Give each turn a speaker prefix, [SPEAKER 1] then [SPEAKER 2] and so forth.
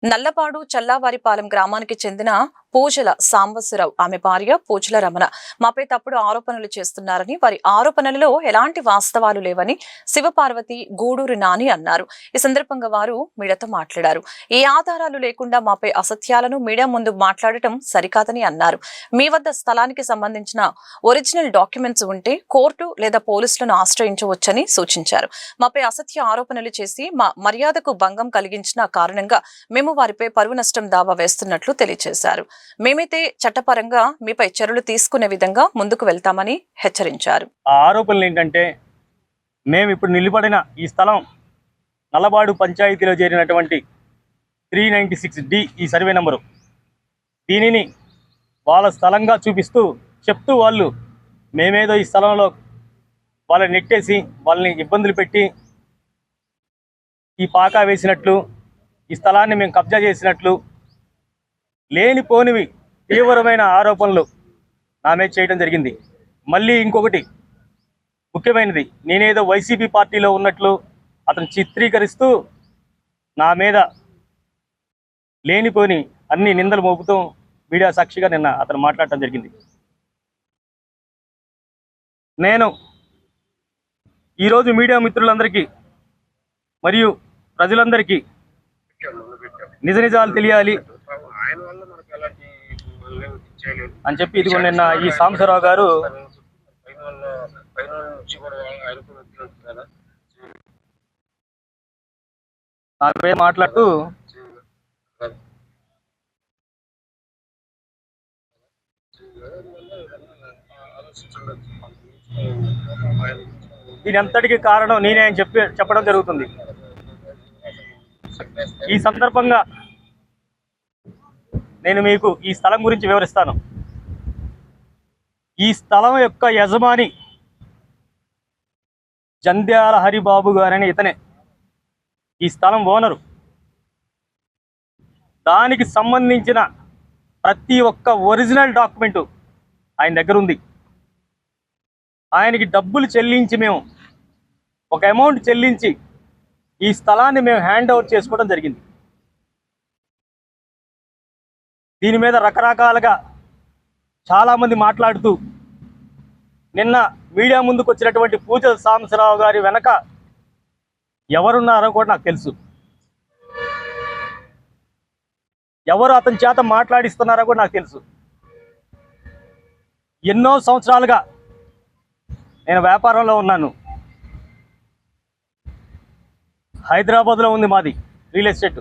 [SPEAKER 1] నల్లపాడు చల్లావారిపాలెం గ్రామానికి చెందిన పూజల సాంబశివరావు ఆమె భార్య పూజల రమణ మాపై తప్పుడు ఆరోపణలు చేస్తున్నారని, వారి ఆరోపణలలో ఎలాంటి వాస్తవాలు లేవని శివపార్వతి గూడూరు నాని అన్నారు. ఈ సందర్భంగా వారు మీడియాతో మాట్లాడారు. ఏ ఆధారాలు లేకుండా మాపై అసత్యాలను మీడియా ముందు మాట్లాడటం సరికాదని అన్నారు. మీ వద్ద స్థలానికి సంబంధించిన ఒరిజినల్ డాక్యుమెంట్స్ ఉంటే కోర్టు లేదా పోలీసులను ఆశ్రయించవచ్చని సూచించారు. మాపై అసత్య ఆరోపణలు చేసి మా మర్యాదకు భంగం కలిగించిన కారణంగా మేము వారిపై పరువు నష్టం దావా వేస్తున్నట్లు తెలియజేశారు. మేమైతే చట్టపరంగా మీపై చర్యలు తీసుకునే విధంగా ముందుకు వెళ్తామని హెచ్చరించారు.
[SPEAKER 2] ఆ ఆరోపణలు ఏంటంటే, మేము ఇప్పుడు నిలబడిన ఈ స్థలం నల్లబాడు పంచాయతీలో చేరినటువంటి 396D ఈ సర్వే నంబరు. దీనిని వాళ్ళ స్థలంగా చూపిస్తూ చెప్తూ వాళ్ళు మేమేదో ఈ స్థలంలో వాళ్ళని నెట్టేసి వాళ్ళని ఇబ్బందులు పెట్టి ఈ పాకా వేసినట్లు, ఈ స్థలాన్ని మేము కబ్జా చేసినట్లు లేనిపోనివి తీవ్రమైన ఆరోపణలు నా మీద చేయడం జరిగింది. మళ్ళీ ఇంకొకటి ముఖ్యమైనది, నేనేదో వైసీపీ పార్టీలో ఉన్నట్లు అతను చిత్రీకరిస్తూ నా మీద లేనిపోని అన్ని నిందలు మోపుతూ మీడియా సాక్షిగా నిన్న అతను మాట్లాడటం జరిగింది. నేను ఈరోజు మీడియా మిత్రులందరికీ మరియు ప్రజలందరికీ నిజ నిజాలు తెలియాలి అని చెప్పి ఇదిగో నిన్న ఈ సాంబశివరావు గారు నా మీద మాట్లాడుతూ దీని అంతటికి కారణం నేనే అని చెప్పడం జరుగుతుంది. ఈ సందర్భంగా నేను మీకు ఈ స్థలం గురించి వివరిస్తాను. ఈ స్థలం యొక్క యజమాని జంధ్యాల హరిబాబు గారని ఇతనే ఈ స్థలం ఓనరు. దానికి సంబంధించిన ప్రతి ఒక్క ఒరిజినల్ డాక్యుమెంటు ఆయన దగ్గర ఉంది. ఆయనకి డబ్బులు చెల్లించి మేము ఒక అమౌంట్ చెల్లించి ఈ స్థలాన్ని మేము హ్యాండ్ ఓవర్ చేసుకోవడం జరిగింది. దీని మీద రకరకాలుగా చాలామంది మాట్లాడుతూ నిన్న మీడియా ముందుకు వచ్చినటువంటి పూజల సాంబశివరావు గారి వెనక ఎవరున్నారో కూడా నాకు తెలుసు. ఎవరు అతని చేత మాట్లాడిస్తున్నారో కూడా నాకు తెలుసు. ఎన్నో సంవత్సరాలుగా నేను వ్యాపారంలో ఉన్నాను. హైదరాబాద్లో ఉంది మాది రియల్ ఎస్టేట్.